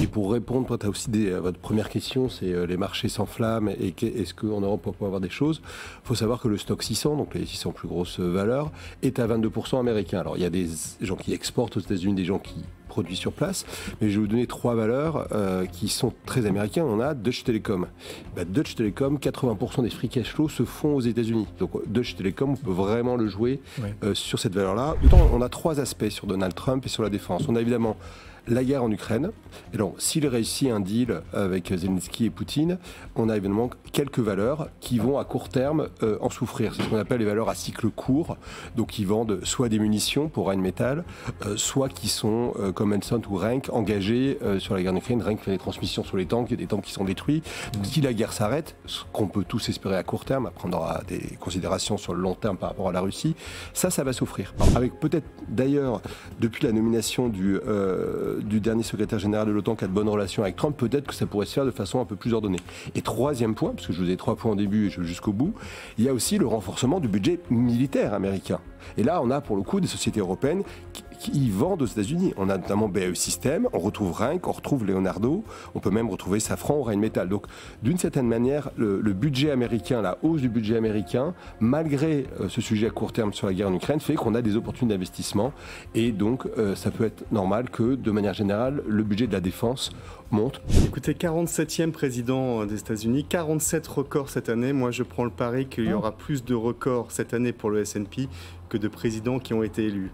Et pour répondre, toi, tu as aussi votre première question, c'est les marchés s'enflamment et est-ce qu'en Europe on peut avoir des choses? Il faut savoir que le stock 600, donc les 600 plus grosses valeurs, est à 22% américain. Alors il y a des gens qui exportent aux États-Unis, des gens qui produisent sur place, mais je vais vous donner trois valeurs qui sont très américaines. On a Deutsche Telekom. Deutsche Telekom, 80% des free cash flow se font aux États-Unis. Donc Deutsche Telekom, on peut vraiment le jouer sur cette valeur-là. Autant on a trois aspects sur Donald Trump et sur la défense. On a évidemment la guerre en Ukraine. Et donc, s'il réussit un deal avec Zelensky et Poutine, on a évidemment quelques valeurs qui vont à court terme en souffrir. C'est ce qu'on appelle les valeurs à cycle court. Donc, qui vendent soit des munitions pour Rheinmetall, soit qui sont, comme Hensoldt ou Renk, engagés sur la guerre en Ukraine. Renk fait des transmissions sur les tanks, il y a des tanks qui sont détruits. Donc, si la guerre s'arrête, ce qu'on peut tous espérer à court terme, après on aura des considérations sur le long terme par rapport à la Russie, ça va souffrir. Alors, avec peut-être d'ailleurs, depuis la nomination du dernier secrétaire général de l'OTAN qui a de bonnes relations avec Trump, peut-être que ça pourrait se faire de façon un peu plus ordonnée. Et troisième point, parce que je vous ai 3 points au début et je vais jusqu'au bout, il y a aussi le renforcement du budget militaire américain. Et là, on a pour le coup des sociétés européennes qui vendent aux États-Unis. On a notamment BAE Systems, on retrouve Renk, on retrouve Leonardo, on peut même retrouver Safran ou Rheinmetall. Donc, d'une certaine manière, le budget américain, la hausse du budget américain, malgré ce sujet à court terme sur la guerre en Ukraine, fait qu'on a des opportunités d'investissement. Et donc, ça peut être normal que, de manière générale, le budget de la défense monte. Écoutez, 47e président des États-Unis, 47 records cette année. Moi, je prends le pari qu'il y aura plus de records cette année pour le S&P que de présidents qui ont été élus.